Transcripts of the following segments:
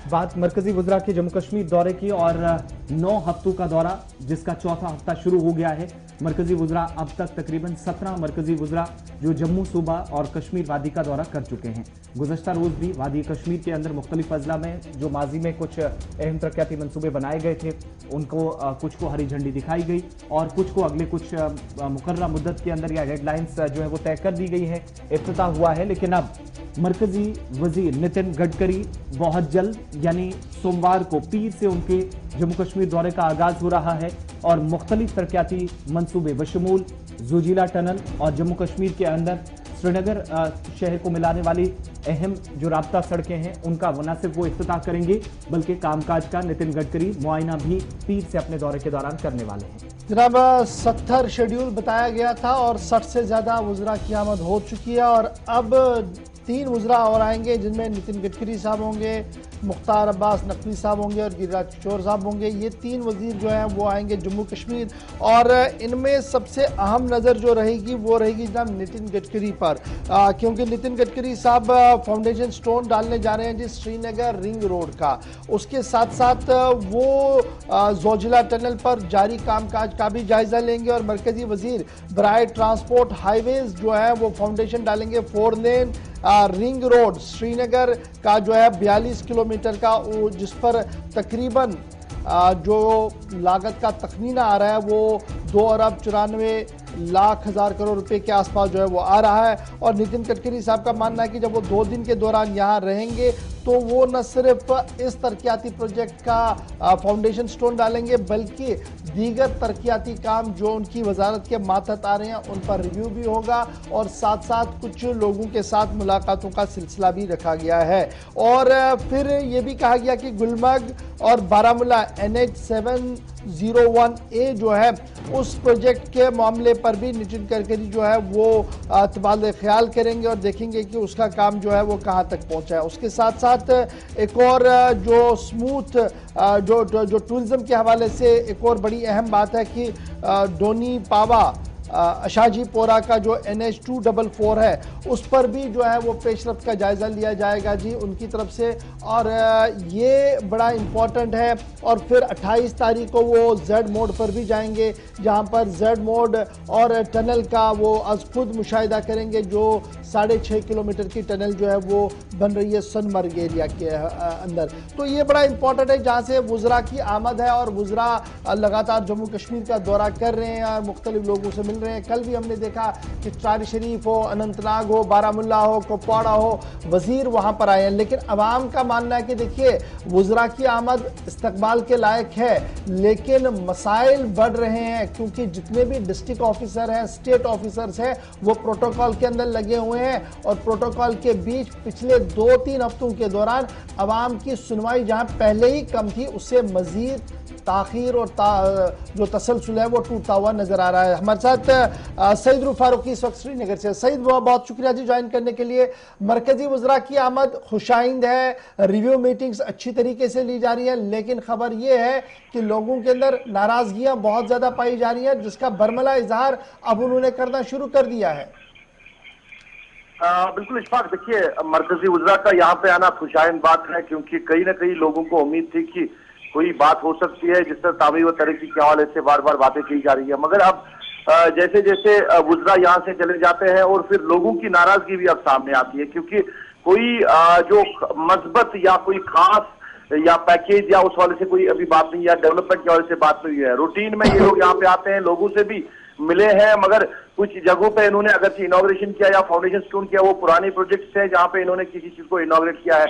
बात मरकजी वज़रा के जम्मू कश्मीर दौरे की और 9 हफ्तों का दौरा जिसका चौथा हफ्ता शुरू हो गया है। मरकजी वज़रा अब तक तकरीबन 17 मरकजी वज़रा जो जम्मू सूबा और कश्मीर वादी का दौरा कर चुके हैं। गुज़श्ता रोज भी वादी कश्मीर के अंदर मुख्तलिफ अजला में जो माजी में कुछ अहम तरक्याती मनसूबे बनाए गए थे उनको कुछ को हरी झंडी दिखाई गई और कुछ को अगले कुछ मुकर्रर मुद्दत के अंदर या डेडलाइंस जो है वो तय कर दी गई है, इफ्तिताह हुआ है। लेकिन अब मरकजी वजीर नितिन गडकरी बहुत जल्द यानी सोमवार को पीर से उनके जम्मू कश्मीर दौरे का आगाज हो रहा है और मुख्तलिफ तरक्याती मंसूबे बशमूल जोजिला टनल और जम्मू कश्मीर के अंदर श्रीनगर शहर को मिलाने वाली अहम जो राब्ता सड़कें हैं उनका न सिर्फ वो इफ्तिताह करेंगे बल्कि कामकाज का नितिन गडकरी मुआयना भी पीर से अपने दौरे के दौरान करने वाले हैं। जनाब 70 शेड्यूल बताया गया था और 60 से ज्यादा वज़रा की आमद हो चुकी है और अब 3 वज़रा और आएंगे जिनमें नितिन गडकरी साहब होंगे, मुख्तार अब्बास नकवी साहब होंगे और गिरिराज किशोर साहब होंगे। ये 3 वज़ीर जो हैं वो आएंगे जम्मू कश्मीर और इनमें सबसे अहम नज़र जो रहेगी वो रहेगी जनाब नितिन गडकरी पर, क्योंकि नितिन गडकरी साहब फाउंडेशन स्टोन डालने जा रहे हैं जिस श्रीनगर रिंग रोड का। उसके साथ साथ वो जोजिला टनल पर जारी कामकाज का भी जायजा लेंगे और मरकजी वज़ीर बराए ट्रांसपोर्ट हाईवेज जो है वो फाउंडेशन डालेंगे। 4 लेन रिंग रोड श्रीनगर का जो है 42 किलोमीटर का, जिस पर तकरीबन जो लागत का तखमीना आ रहा है वो 2,94,00,000 करोड़ रुपए के आसपास जो है वो आ रहा है। और नितिन गडकरी साहब का मानना है कि जब वो 2 दिन के दौरान यहाँ रहेंगे तो वो न सिर्फ इस तरक्याती प्रोजेक्ट का फाउंडेशन स्टोन डालेंगे बल्कि दीगर तरक्याती काम जो उनकी वजारत के मातहत आ रहे हैं उन पर रिव्यू भी होगा और साथ साथ कुछ लोगों के साथ मुलाकातों का सिलसिला भी रखा गया है। और फिर ये भी कहा गया कि गुलमर्ग और बारामूला NH 701A जो है उस प्रोजेक्ट के मामले पर भी नितिन गडकरी जो है वो तबादला ख्याल करेंगे और देखेंगे कि उसका काम जो है वो कहाँ तक पहुँचा है। उसके साथ साथ एक और जो स्मूथ जो टूरिज्म के हवाले से एक और बड़ी अहम बात है कि डोनी पावा अशाजी पोरा का जो NH 244 है उस पर भी जो है वो पेशरफ्त का जायजा लिया जाएगा जी उनकी तरफ से और ये बड़ा इम्पोर्टेंट है। और फिर 28 तारीख को वो जेड मोड पर भी जाएंगे जहां पर जेड मोड और टनल का वो आज खुद मुशाहिदा करेंगे जो 6.5 किलोमीटर की टनल जो है वो बन रही है सोनमर्ग एरिया के अंदर। तो ये बड़ा इंपॉर्टेंट है जहाँ से वज़रा की आमद है और वज़रा लगातार जम्मू कश्मीर का दौरा कर रहे हैं और मुख्तलिफ लोगों से मिल रहे हैं। कल भी हमने देखा कि चार शरीफ हो, अनंतनाग हो, बारामुल्ला हो, कुपवाड़ा हो, वजीर वहाँ पर आए हैं। लेकिन अवाम का मानना है कि देखिए वज़रा की आमद इस्तकबाल के लायक है लेकिन मसाइल बढ़ रहे हैं क्योंकि जितने भी डिस्ट्रिक्ट ऑफिसर हैं, स्टेट ऑफिसर्स हैं वो प्रोटोकॉल के अंदर लगे हुए हैं और प्रोटोकॉल के बीच पिछले 2-3 हफ्तों के दौरान अवाम की सुनवाई जहां पहले ही कम थी उससे मजीद ताखीर और जो तसलसल है वो टूटता हुआ नजर आ रहा है। हमारे साथ सईद रूफ फारूकी इस वक्त श्रीनगर से। सईद बहुत शुक्रिया जी ज्वाइन करने के लिए। मरकजी वज़रा की आमद खुशाइंद है, रिव्यू मीटिंग्स अच्छी तरीके से ली जा रही है लेकिन खबर यह है कि लोगों के अंदर नाराजगियां बहुत ज्यादा पाई जा रही है जिसका बरमला इजहार अब उन्होंने करना शुरू कर दिया है। बिल्कुल इशफाक, देखिए मरकजी वज़रा का यहाँ पे आना खुशाइंद बात है क्योंकि कहीं ना कहीं लोगों को उम्मीद थी कि कोई बात हो सकती है जिस तरह तामीर व तरक्की के हवाले से बार बार बातें की जा रही है। मगर अब जैसे जैसे वज़रा यहाँ से चले जाते हैं और फिर लोगों की नाराजगी भी अब सामने आती है क्योंकि कोई जो मस्बत या कोई खास या पैकेज या उस वाले से कोई अभी बात नहीं या डेवलपमेंट के हवाले से बात नहीं है। रूटीन में ये लोग यहाँ पे आते हैं, लोगों से भी मिले हैं मगर कुछ जगहों पे इन्होंने अगर इनॉग्रेशन किया या फाउंडेशन स्टोन किया वो पुराने प्रोजेक्ट्स हैं जहाँ पे इन्होंने किसी चीज को इनॉग्रेट किया है।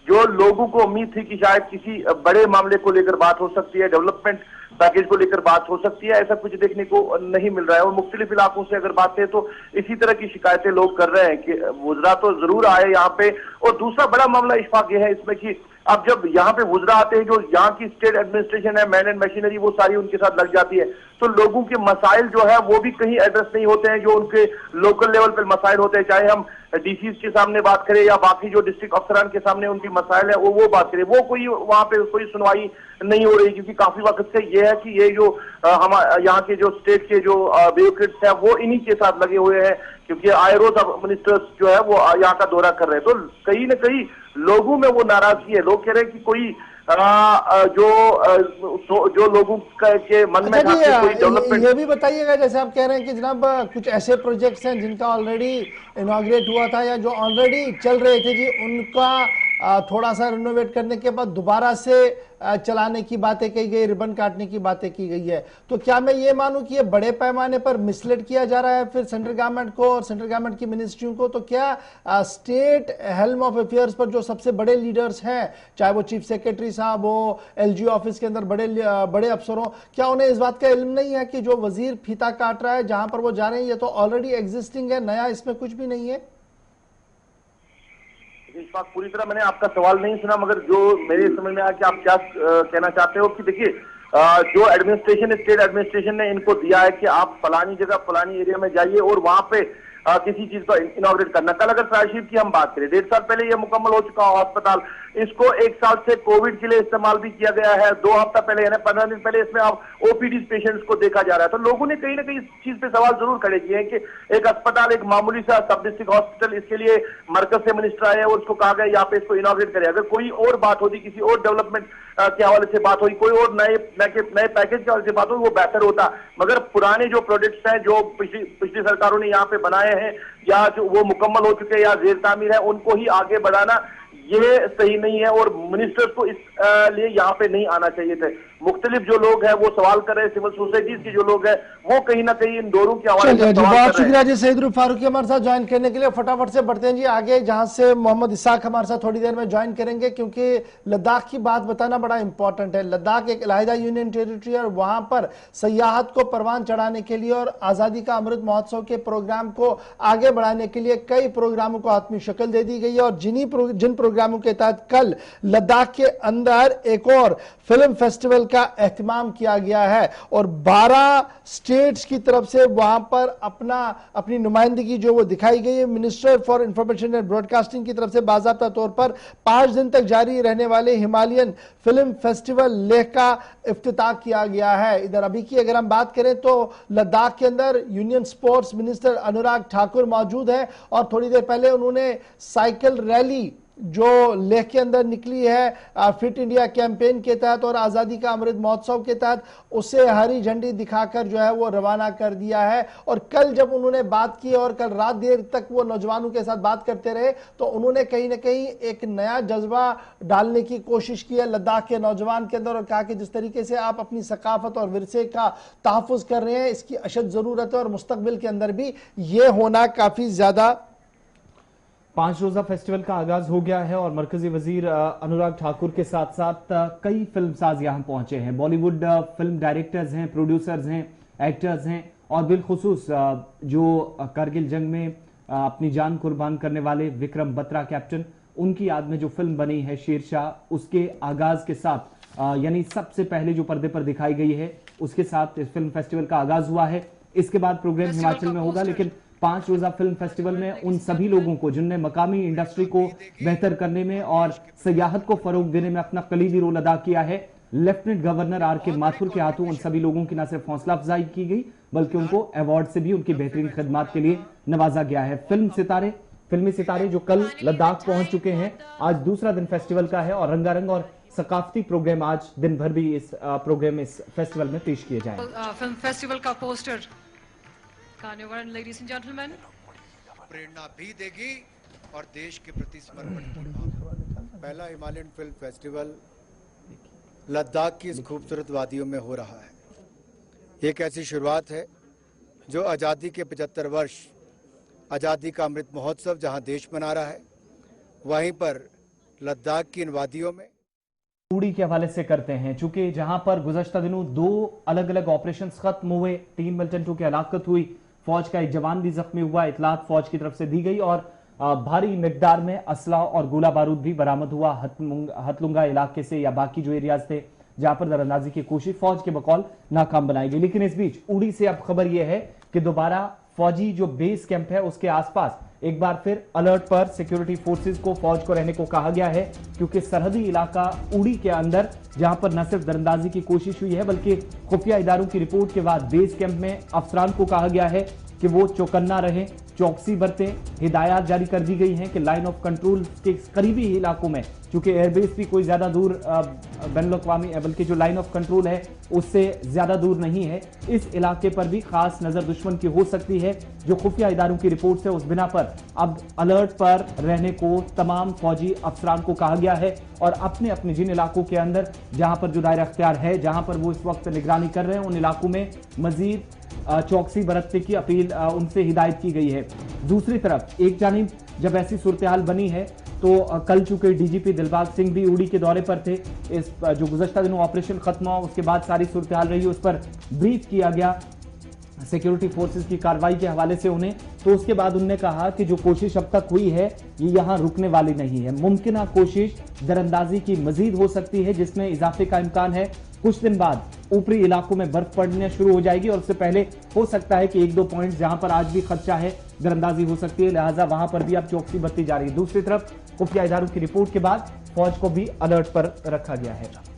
जो लोगों को उम्मीद थी कि शायद किसी बड़े मामले को लेकर बात हो सकती है, डेवलपमेंट पैकेज को लेकर बात हो सकती है, ऐसा कुछ देखने को नहीं मिल रहा है। और मुख्तलिफ इलाकों से अगर बात है तो इसी तरह की शिकायतें लोग कर रहे हैं कि वज़रा तो जरूर आए यहाँ पे। और दूसरा बड़ा मामला इशफाक यह है इसमें कि अब जब यहाँ पे वज़रा आते हैं जो यहाँ की स्टेट एडमिनिस्ट्रेशन है, मैन एंड मशीनरी वो सारी उनके साथ लग जाती है तो लोगों के मसाइल जो है वो भी कहीं एड्रेस नहीं होते हैं जो उनके लोकल लेवल पर मसाइल होते हैं, चाहे हम डीसी के सामने बात करें या बाकी जो डिस्ट्रिक्ट अफसरान के सामने उनकी मसाइल है वो बात करें, वो कोई वहाँ पे कोई सुनवाई नहीं हो रही क्योंकि काफी वक्त से ये है कि ये जो हम यहाँ के जो स्टेट के जो ब्यूरोक्रेट्स हैं वो इन्हीं के साथ लगे हुए हैं क्योंकि आए रोज अब मिनिस्टर्स जो है वो यहाँ का दौरा कर रहे हैं। तो कहीं ना कहीं लोगों में वो नाराजगी है। लोग कह रहे हैं कि कोई जो लोगों के मन में था कि कोई डेवलपमेंट। ये भी बताइएगा, जैसे आप कह रहे हैं कि जनाब कुछ ऐसे प्रोजेक्ट्स हैं जिनका ऑलरेडी इनॉग्रेट हुआ था या जो ऑलरेडी चल रहे थे जी, उनका थोड़ा सा रिनोवेट करने के बाद दोबारा से चलाने की बातें कही गई, रिबन काटने की बातें की गई है। तो क्या मैं ये मानूं कि ये बड़े पैमाने पर मिसलीड किया जा रहा है फिर सेंट्रल गवर्नमेंट को और सेंट्रल गवर्नमेंट की मिनिस्ट्रियों को? तो क्या स्टेट हेल्म ऑफ अफेयर्स पर जो सबसे बड़े लीडर्स हैं, चाहे वो चीफ सेक्रेटरी साहब हो, एलजी ऑफिस के अंदर बड़े अफसर हो, क्या उन्हें इस बात का इल्म नहीं है कि जो वजीर फीता काट रहा है, जहां पर वो जा रहे हैं, ये तो ऑलरेडी एग्जिस्टिंग है, नया इसमें कुछ भी नहीं है? इस बात पूरी तरह मैंने आपका सवाल नहीं सुना, मगर जो मेरे समझ में आया कि आप क्या कहना चाहते हो कि देखिए जो एडमिनिस्ट्रेशन, स्टेट एडमिनिस्ट्रेशन ने इनको दिया है कि आप फलानी जगह फलानी एरिया में जाइए और वहां पे किसी चीज को इनॉग्रेट करना। कल अगर फ्लाईशिप की हम बात करें, 1.5 साल पहले ये मुकम्मल हो चुका अस्पताल, इसको 1 साल से कोविड के लिए इस्तेमाल भी किया गया है। 2 हफ्ता पहले यानी 15 दिन पहले इसमें अब ओपीडी पेशेंट्स को देखा जा रहा है। तो लोगों ने कहीं ना कहीं इस चीज पे सवाल जरूर खड़े किए हैं कि एक अस्पताल, एक मामूली सा सब डिस्ट्रिक्ट हॉस्पिटल, इसके लिए मरकज से मिनिस्टर आए और उसको कहा गया यहाँ पे इसको इनॉग्रेट करे। अगर कोई और बात होती, किसी और डेवलपमेंट के हवाले से बात हुई, कोई और नए पैकेज के हवाले से बात हुई, वो बेहतर होता। मगर पुराने जो प्रोजेक्ट्स हैं जो पिछली सरकारों ने यहाँ पे बनाए हैं या जो वो मुकम्मल हो चुके हैं या जेर तामीर है, उनको ही आगे बढ़ाना ये सही नहीं है और मिनिस्टर्स को इस लिए यहाँ पे नहीं आना चाहिए थे। मुख्तलिफ जो लोग हैं वो सवाल कर रहे हैं, सिविल सोसाइटीज के जो लोग हैं वो कहीं ना कहीं इन दोनों के हवाले से सवाल बहुत शुक्रिया जी सईद रूफ फारूकी हमारे साथ ज्वाइन करने के लिए। फटाफट से बढ़ते हैं जी आगे, जहां से मोहम्मद इसाक हमारे साथ थोड़ी देर में ज्वाइन करेंगे, क्योंकि लद्दाख की बात बताना बड़ा इंपॉर्टेंट है। लद्दाख एक अलहदा यूनियन टेरिटरी और वहां पर सयाहत को परवान चढ़ाने के लिए और आजादी का अमृत महोत्सव के प्रोग्राम को आगे बढ़ाने के लिए कई प्रोग्रामों को हाथमी शक्ल दे दी गई है और जिन प्रोग्रामों के तहत कल लद्दाख के अंदर एक और फिल्म फेस्टिवल का एहतमाम किया गया है और 12 स्टेट्स की तरफ से वहां पर अपनी नुमाइंदगी जो वो दिखाई गई है। Minister for information and broadcasting की तरफ से बाज़ाब्ता तौर पर 5 दिन तक जारी रहने वाले हिमालयन फिल्म फेस्टिवल लेह का इफ्तिताह किया गया है। इधर अभी की अगर हम बात करें तो लद्दाख के अंदर union sports minister Anurag Thakur मौजूद है और थोड़ी देर पहले उन्होंने साइकिल रैली जो लेह के अंदर निकली है फिट इंडिया कैंपेन के तहत और आजादी का अमृत महोत्सव के तहत, उसे हरी झंडी दिखाकर जो है वो रवाना कर दिया है। और कल जब उन्होंने बात की और कल रात देर तक वो नौजवानों के साथ बात करते रहे, तो उन्होंने कहीं ना कहीं एक नया जज्बा डालने की कोशिश की है लद्दाख के नौजवान के अंदर और कहा कि जिस तरीके से आप अपनी सकाफत और विरसे का तहफ़्फ़ुज़ कर रहे हैं, इसकी अशद जरूरत है और मुस्तकबिल के अंदर भी ये होना काफी ज्यादा। 5 रोजा फेस्टिवल का आगाज हो गया है और मरकजी वजीर अनुराग ठाकुर के साथ साथ कई फिल्मसाज यहां पहुंचे हैं। बॉलीवुड फिल्म डायरेक्टर्स हैं, प्रोड्यूसर्स हैं, एक्टर्स हैं और बिलखुसूस जो कारगिल जंग में अपनी जान कुर्बान करने वाले विक्रम बत्रा कैप्टन, उनकी याद में जो फिल्म बनी है शेरशाह, उसके आगाज के साथ यानी सबसे पहले जो पर्दे पर दिखाई गई है उसके साथ इस फिल्म फेस्टिवल का आगाज हुआ है। इसके बाद प्रोग्राम हिमाचल में होगा, लेकिन 5 रोजा फिल्म फेस्टिवल में उन सभी लोगों को जिनने मकामी इंडस्ट्री को बेहतर करने में और सयाहत को फरोग देने में अपना कलीदी रोल अदा किया है, लेफ्टिनेंट गवर्नर आर.के. माथुर के हाथों उन सभी लोगों की न सिर्फ हौसला अफजाई की गई बल्कि उनको अवार्ड से भी उनकी बेहतरीन खिदमत के लिए नवाजा गया है। फिल्मी सितारे जो कल लद्दाख पहुंच चुके हैं, आज दूसरा दिन फेस्टिवल का है और रंगारंग और सकाफती प्रोग्राम आज दिन भर भी इस प्रोग्राम इस फेस्टिवल में पेश किए जाएंगे। फिल्म फेस्टिवल का पोस्टर लेडीज एंड जेंटलमैन प्रेरणा भी देगी और देश के प्रति समर्पण। पहला हिमालयन फिल्म फेस्टिवल लद्दाख की इस खूबसूरत वादियों में हो रहा है। एक ऐसी शुरुआत है जो आज़ादी के 75 वर्ष आज़ादी का अमृत महोत्सव जहां देश मना रहा है, वहीं पर लद्दाख की इन वादियों में उड़ी के हवाले से करते हैं, चूंकि जहां पर गुज़श्ता दिनों 2 अलग अलग ऑपरेशंस खत्म हुए, 3 मिलिटेंटों की हलाकत हुई, फौज का एक जवान भी जख्मी हुआ, इतलात फौज की तरफ से दी गई और भारी मिकदार में असला और गोला बारूद भी बरामद हुआ हथलुंगा इलाके से या बाकी जो एरियाज थे जहां पर दरअंदाजी की कोशिश फौज के बकौल नाकाम बनाई गई। लेकिन इस बीच उड़ी से अब खबर यह है कि दोबारा फौजी जो बेस कैंप है उसके आसपास एक बार फिर अलर्ट पर सिक्योरिटी फोर्सेस को, फौज को रहने को कहा गया है, क्योंकि सरहदी इलाका उड़ी के अंदर जहां पर न सिर्फ दरअंदाजी की कोशिश हुई है बल्कि खुफिया इदारों की रिपोर्ट के बाद बेस कैंप में अफसरान को कहा गया है कि वो चौकन्ना रहें, चौकसी बरतें, हिदायत जारी कर दी गई हैं कि लाइन ऑफ कंट्रोल के करीबी इलाकों में, क्योंकि एयरबेस भी कोई ज्यादा दूर बैनुल-अक़वामी बल्कि जो लाइन ऑफ कंट्रोल है उससे ज्यादा दूर नहीं है, इस इलाके पर भी खास नजर दुश्मन की हो सकती है। जो खुफिया इदारों की रिपोर्ट है उस बिना पर अब अलर्ट पर रहने को तमाम फौजी अफसरान को कहा गया है और अपने अपने जिन इलाकों के अंदर जहां पर जो दायरा अख्तियार है, जहां पर वो इस वक्त निगरानी कर रहे हैं, उन इलाकों में मजीद चौकसी बरतने की अपील उनसे हिदायत की गई है। दूसरी तरफ एक जानिब जब ऐसी सूरत हाल बनी है तो कल चूंकि डीजीपी दिलबाग सिंह भी उड़ी के दौरे पर थे, इस जो गुज़श्ता दिनों ऑपरेशन खत्म हुआ उसके बाद सारी सूरत हाल रही, उस पर ब्रीफ किया गया सिक्योरिटी फोर्सेस की कार्रवाई के हवाले से उन्हें। तो उसके बाद उन्होंने कहा कि जो कोशिश अब तक हुई है ये यहां रुकने वाली नहीं है, मुमकिन कोशिश दरअंदाजी की मजीद हो सकती है जिसमें इजाफे का इम्कान है। कुछ दिन बाद ऊपरी इलाकों में बर्फ पड़ने शुरू हो जाएगी और उससे पहले हो सकता है कि एक दो पॉइंट जहां पर आज भी खदशा है दरअंदाजी हो सकती है, लिहाजा वहां पर भी अब चौकसी बरती जा रही है। दूसरी तरफ खुफिया इदारों की रिपोर्ट के बाद फौज को भी अलर्ट पर रखा गया है।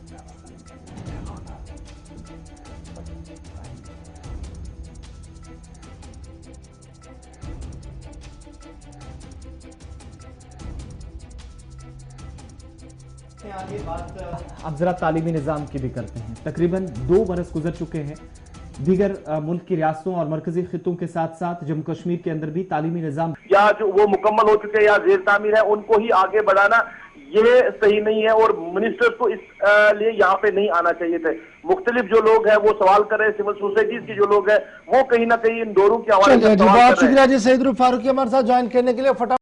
आगे बात अब जरा तालीमी निजाम की भी करते हैं। तकरीबन 2 बरस गुजर चुके हैं, दीगर मुल्क की रियासतों और मरकजी खित्तों के साथ साथ जम्मू कश्मीर के अंदर भी तालीमी निजाम या जो वो मुकम्मल हो चुके हैं या जेर तामीर है उनको ही आगे बढ़ाना ये सही नहीं है और मिनिस्टर्स को इस लिए यहाँ पे नहीं आना चाहिए थे। मुख्तलिफ जो लोग हैं वो सवाल कर रहे हैं, सिविल सोसाइटीज के जो लोग हैं वो कहीं ना कहीं इन दौरों के हवाले से बहुत शुक्रिया जी सईद रूफ फारूकी हमारे साथ ज्वाइन करने के लिए।